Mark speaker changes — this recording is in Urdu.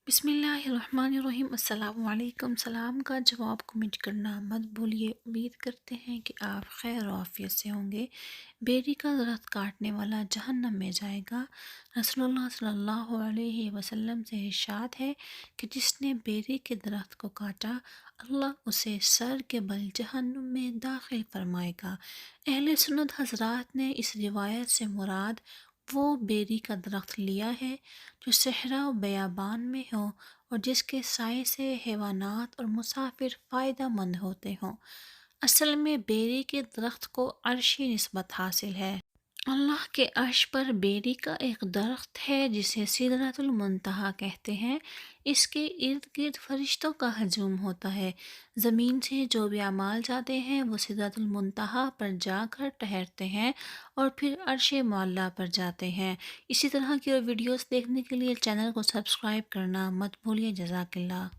Speaker 1: بسم اللہ الرحمن الرحیم۔ السلام علیکم۔ سلام کا جواب کمنٹ کرنا مت بھولیے۔ امید کرتے ہیں کہ آپ خیر و عافیت سے ہوں گے۔ بیری کا درخت کاٹنے والا جہنم میں جائے گا۔ رسول اللہ صلی اللہ علیہ وسلم سے ارشاد ہے کہ جس نے بیری کے درخت کو کاٹا اللہ اسے سر کے بل جہنم میں داخل فرمائے گا۔ اہل سنت حضرات نے اس روایت سے مراد وہ بیری کا درخت لیا ہے جو صحرا و بیابان میں ہو اور جس کے سائے سے حیوانات اور مسافر فائدہ مند ہوتے ہوں۔ اصل میں بیری کے درخت کو عرشی نسبت حاصل ہے۔ اللہ کے عرش پر بیری کا ایک درخت ہے جسے سدرۃ المنتہا کہتے ہیں۔ اس کے ارد گرد فرشتوں کا ہجوم ہوتا ہے۔ زمین سے جو بھی اعمال جاتے ہیں وہ سدرۃ المنتہا پر جا کر ٹھہرتے ہیں اور پھر عرش معلیٰ پر جاتے ہیں۔ اسی طرح کی اور ویڈیوز دیکھنے کے لیے چینل کو سبسکرائب کرنا مت بھولیے۔ جزاک اللہ۔